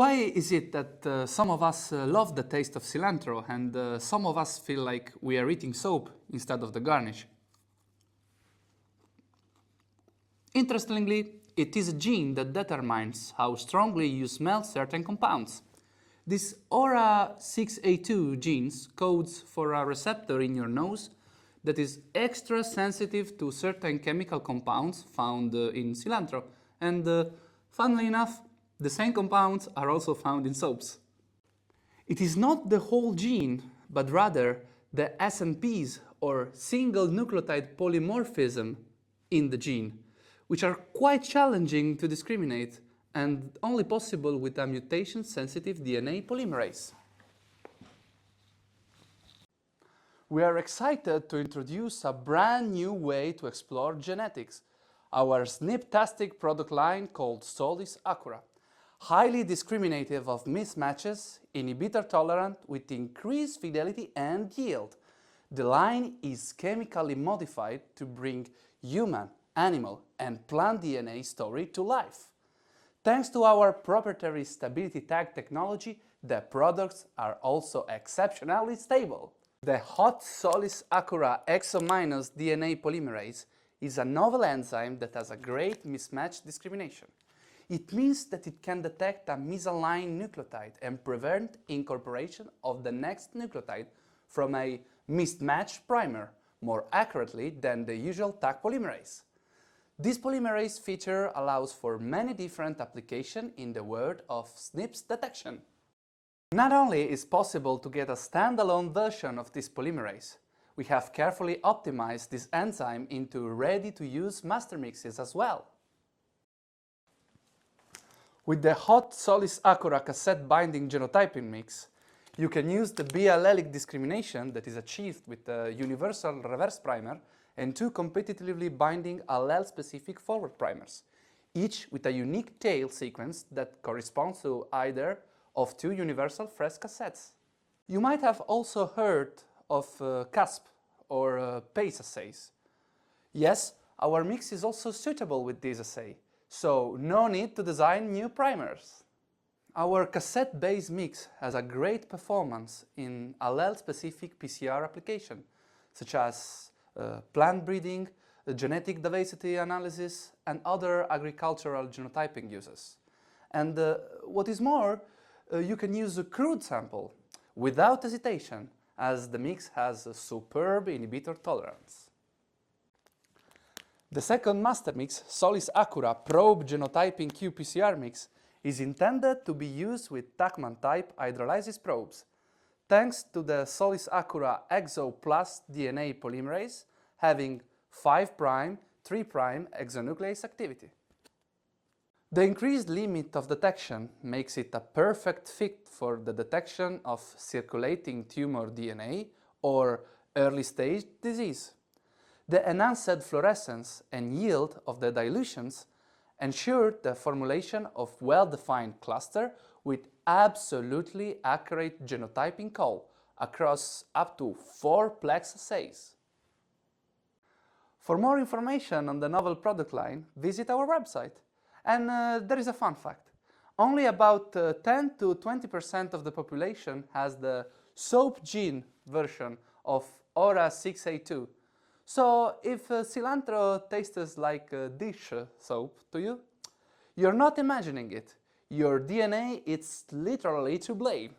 Why is it that some of us love the taste of cilantro and some of us feel like we are eating soap instead of the garnish? Interestingly, it is a gene that determines how strongly you smell certain compounds. This aura6A2 gene codes for a receptor in your nose that is extra sensitive to certain chemical compounds found in cilantro. And funnily enough, the same compounds are also found in soaps. It is not the whole gene, but rather the SNPs or single nucleotide polymorphism in the gene, which are quite challenging to discriminate and only possible with a mutation-sensitive DNA polymerase. We are excited to introduce a brand new way to explore genetics, our SNP-tastic product line called SolisAcura, highly discriminative of mismatches, inhibitor-tolerant with increased fidelity and yield. The line is chemically modified to bring human, animal and plant DNA story to life. Thanks to our proprietary stability tag technology, the products are also exceptionally stable. The hot SolisAcura Exo- DNA polymerase is a novel enzyme that has a great mismatch discrimination. It means that it can detect a misaligned nucleotide and prevent incorporation of the next nucleotide from a mismatched primer more accurately than the usual tag polymerase. This polymerase feature allows for many different applications in the world of SNPs detection. Not only is it possible to get a standalone version of this polymerase, we have carefully optimized this enzyme into ready-to-use master mixes as well. With the hot SolisAcura cassette binding genotyping mix, you can use the biallelic discrimination that is achieved with a universal reverse primer and two competitively binding allele-specific forward primers, each with a unique tail sequence that corresponds to either of two universal fresh cassettes. You might have also heard of CASP or PACE assays. Yes, our mix is also suitable with this assay, so no need to design new primers. Our cassette-based mix has a great performance in allele-specific PCR application, such as plant breeding, genetic diversity analysis, and other agricultural genotyping uses. And what is more, you can use a crude sample without hesitation, as the mix has a superb inhibitor tolerance. The second master mix, SolisAcura Probe Genotyping qPCR mix, is intended to be used with Tachman-type hydrolysis probes, thanks to the SolisAcura Exo Plus DNA polymerase having 5', 3' exonuclease activity. The increased limit of detection makes it a perfect fit for the detection of circulating tumor DNA or early-stage disease. The enhanced fluorescence and yield of the dilutions ensure the formulation of well-defined cluster with absolutely accurate genotyping call across up to 4 plex assays. For more information on the novel product line, visit our website. And there is a fun fact. Only about 10 to 20% of the population has the soap gene version of aura6A2. So if cilantro tastes like dish soap to you, you're not imagining it. Your DNA is literally to blame.